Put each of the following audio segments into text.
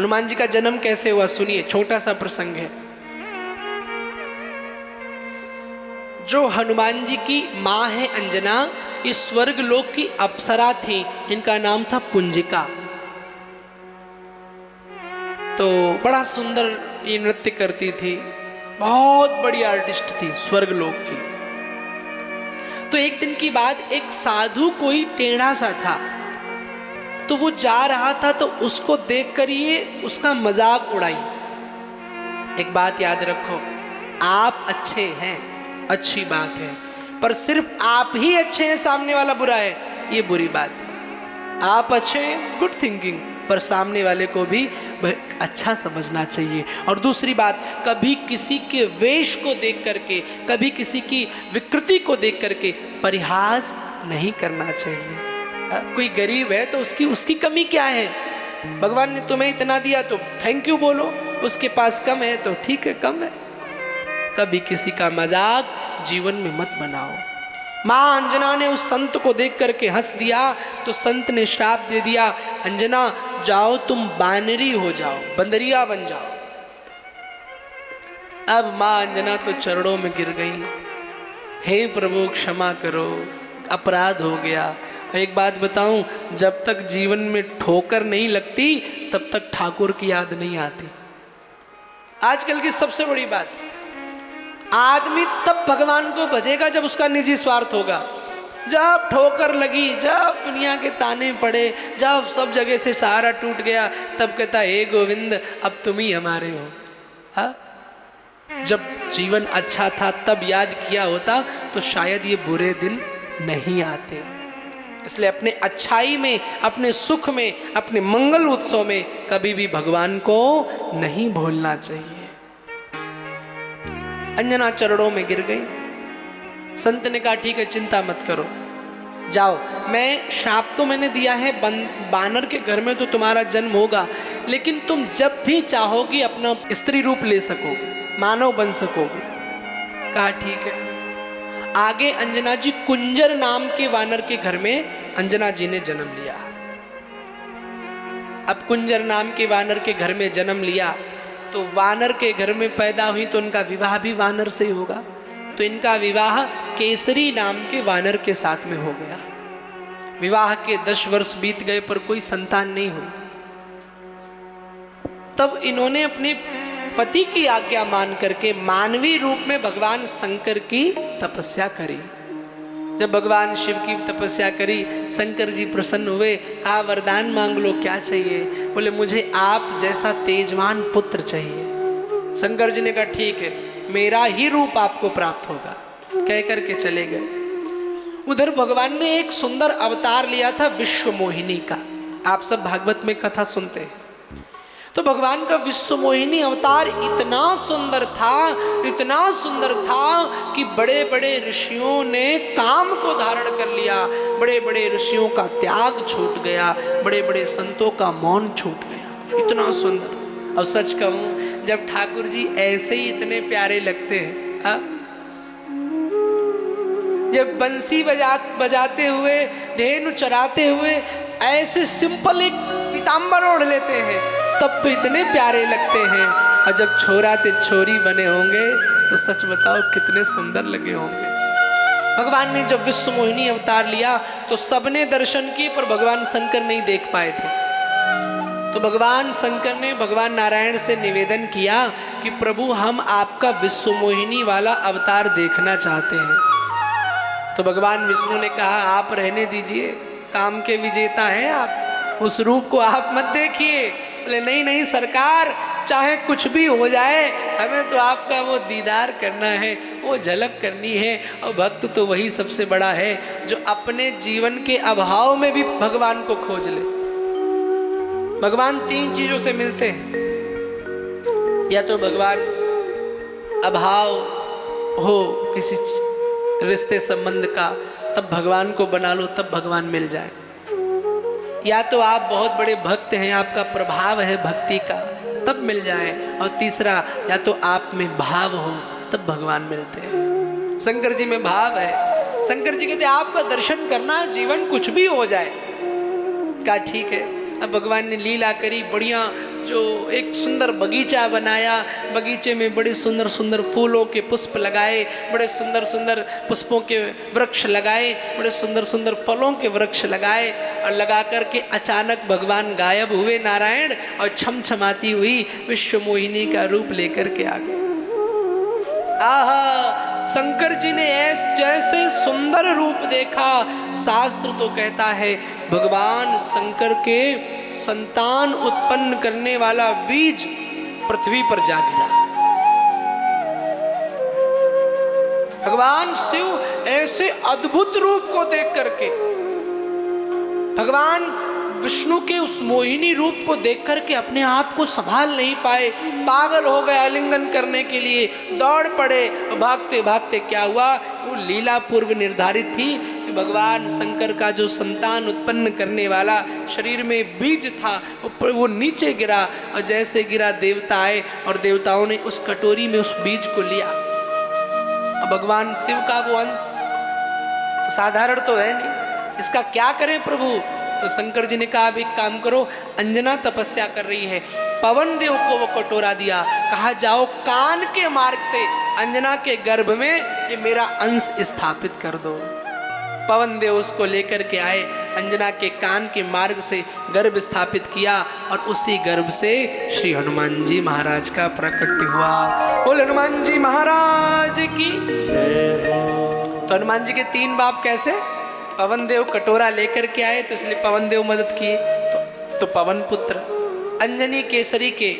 हनुमान जी का जन्म कैसे हुआ सुनिए, छोटा सा प्रसंग है। जो हनुमान जी की माँ है अंजना, ये स्वर्ग लोक की अप्सरा थी, इनका नाम था पुंजिका। तो बड़ा सुंदर ये नृत्य करती थी, बहुत बड़ी आर्टिस्ट थी स्वर्ग लोक की। तो एक दिन की बात, एक साधु कोई टेढ़ा सा था, तो वो जा रहा था, तो उसको देखकर ये उसका मजाक उड़ाई। एक बात याद रखो, आप अच्छे हैं, अच्छी बात है, पर सिर्फ आप ही अच्छे हैं, सामने वाला बुरा है, ये बुरी बात है। आप अच्छे हैं, गुड थिंकिंग, पर सामने वाले को भी अच्छा समझना चाहिए। और दूसरी बात, कभी किसी के वेश को देख करके, कभी किसी की विकृति को देख करके परिहास नहीं करना चाहिए। कोई गरीब है तो उसकी कमी क्या है? भगवान ने तुम्हें इतना दिया तो थैंक यू बोलो, उसके पास कम है तो ठीक है, कम है। कभी किसी का मजाक जीवन में मत बनाओ। माँ अंजना ने उस संत को देख करके हंस दिया, तो संत ने श्राप दे दिया, अंजना जाओ तुम बानरी हो जाओ, बंदरिया बन जाओ। अब माँ अंजना तो चरणों में गिर गई, हे प्रभु क्षमा करो, अपराध हो गया। एक बात बताऊं, जब तक जीवन में ठोकर नहीं लगती तब तक ठाकुर की याद नहीं आती। आजकल की सबसे बड़ी बात, आदमी तब भगवान को भजेगा जब उसका निजी स्वार्थ होगा। जब ठोकर लगी, जब दुनिया के ताने पड़े, जब सब जगह से सहारा टूट गया, तब कहता हे गोविंद अब तुम ही हमारे हो। हा? जब जीवन अच्छा था तब याद किया होता तो शायद ये बुरे दिन नहीं आते। इसलिए अपने अच्छाई में, अपने सुख में, अपने मंगल उत्सव में कभी भी भगवान को नहीं भूलना चाहिए। अंजना चरणों में गिर गई। संत ने कहा ठीक है, चिंता मत करो, जाओ, मैं श्राप तो मैंने दिया है, बानर के घर में तो तुम्हारा जन्म होगा, लेकिन तुम जब भी चाहोगी अपना स्त्री रूप ले सकोगे, मानव बन सकोगे। कहा ठीक है। आगे अंजना जी कुंजर नाम के वानर के घर में अंजना जी ने जन्म लिया। अब कुंजर नाम के वानर के घर में जन्म लिया तो वानर के घर में पैदा हुई तो उनका विवाह भी वानर से ही होगा। तो इनका विवाह केसरी नाम के वानर के साथ में हो गया। विवाह के 10 वर्ष बीत गए पर कोई संतान नहीं हुई। तब इन्होंने अपने पति की आज्ञा मान करके मानवीय रूप में भगवान शंकर की तपस्या करी। जब भगवान शिव की तपस्या करी, शंकर जी प्रसन्न हुए, कहा वरदान मांग लो, क्या चाहिए? बोले मुझे आप जैसा तेजवान पुत्र चाहिए। शंकर जी ने कहा ठीक है, मेरा ही रूप आपको प्राप्त होगा, कह करके चले गए। उधर भगवान ने एक सुंदर अवतार लिया था विश्व मोहिनी का। आप सब भागवत में कथा सुनते हैं। तो भगवान का विश्व मोहिनी अवतार इतना सुंदर था, इतना सुंदर था कि बड़े बड़े ऋषियों ने काम को धारण कर लिया। बड़े बड़े ऋषियों का त्याग छूट गया, बड़े बड़े संतों का मौन छूट गया, इतना सुंदर। और सच कहूं, जब ठाकुर जी ऐसे ही इतने प्यारे लगते हैं, जब बंसी बजाते हुए, धेनु चराते हुए ऐसे सिंपल एक पीताम्बर ओढ़ लेते हैं, तब तो इतने प्यारे लगते हैं। और जब छोरा ते छोरी बने होंगे तो सच बताओ कितने सुंदर लगे होंगे। भगवान ने जब विश्व मोहिनी अवतार लिया तो सबने दर्शन किए पर भगवान शंकर नहीं देख पाए थे। तो भगवान शंकर ने भगवान नारायण से निवेदन किया कि प्रभु हम आपका विश्व मोहिनी वाला अवतार देखना चाहते हैं। तो भगवान विष्णु ने कहा आप रहने दीजिए, काम के विजेता हैं आप, उस रूप को आप मत देखिए। बोले नहीं नहीं सरकार, चाहे कुछ भी हो जाए, हमें तो आपका वो दीदार करना है, वो झलक करनी है। और भक्त तो वही सबसे बड़ा है जो अपने जीवन के अभाव में भी भगवान को खोज ले। भगवान 3 चीजों से मिलते हैं, या तो भगवान अभाव हो किसी रिश्ते संबंध का, तब भगवान को बना लो, तब भगवान मिल जाए। या तो आप बहुत बड़े भक्त हैं, आपका प्रभाव है भक्ति का, तब मिल जाए। और तीसरा, या तो आप में भाव हो, तब भगवान मिलते हैं। शंकर जी में भाव है। शंकर जी कहते आपका दर्शन करना है, जीवन कुछ भी हो जाए। कहा ठीक है। अब भगवान ने लीला करी, बढ़िया जो एक सुंदर बगीचा बनाया, बगीचे में बड़े सुंदर सुंदर फूलों के पुष्प लगाए, बड़े सुंदर सुंदर पुष्पों के वृक्ष लगाए, बड़े सुंदर सुंदर फलों के वृक्ष लगाए, और लगा करके अचानक भगवान गायब हुए नारायण, और छमछमाती हुई विश्व मोहिनी का रूप लेकर के आ गए। आहा, शंकर जी ने जैसे सुंदर रूप देखा, शास्त्र तो कहता है भगवान शंकर के संतान उत्पन्न करने वाला बीज पृथ्वी पर जा गिरा। भगवान शिव ऐसे अद्भुत रूप को देख करके, भगवान विष्णु के उस मोहिनी रूप को देख करके अपने आप को संभाल नहीं पाए, पागल हो गए, आलिंगन करने के लिए दौड़ पड़े। भागते भागते क्या हुआ, वो लीला पूर्व निर्धारित थी कि भगवान शंकर का जो संतान उत्पन्न करने वाला शरीर में बीज था वो नीचे गिरा, और जैसे गिरा देवता आए और देवताओं ने उस कटोरी में उस बीज को लिया। अब भगवान शिव का वो अंश तो साधारण तो है नहीं, इसका क्या करें प्रभु? तो शंकर जी ने कहा अब एक काम करो, अंजना तपस्या कर रही है, पवन देव को वो कटोरा दिया, कहा जाओ कान के मार्ग से अंजना के गर्भ में ये मेरा अंश स्थापित कर दो। पवन देव उसको लेकर के आए, अंजना के कान के मार्ग से गर्भ स्थापित किया, और उसी गर्भ से श्री हनुमान जी महाराज का प्रकट हुआ। बोल हनुमान जी महाराज की। तो हनुमान जी के 3 बाप कैसे? पवन देव कटोरा लेकर के आए तो इसलिए पवन देव मदद किए, तो पवन पुत्र। अंजनी केसरी के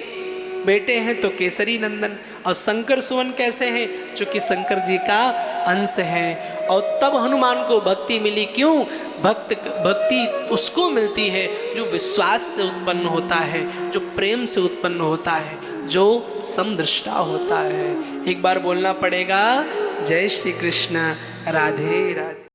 बेटे हैं तो केसरी नंदन, और शंकर सुवन कैसे हैं? चूंकि शंकर जी का अंश है। और तब हनुमान को भक्ति मिली। क्यों? भक्ति उसको मिलती है जो विश्वास से उत्पन्न होता है, जो प्रेम से उत्पन्न होता है, जो समदृष्टा होता है। एक बार बोलना पड़ेगा, जय श्री कृष्ण, राधे राधे।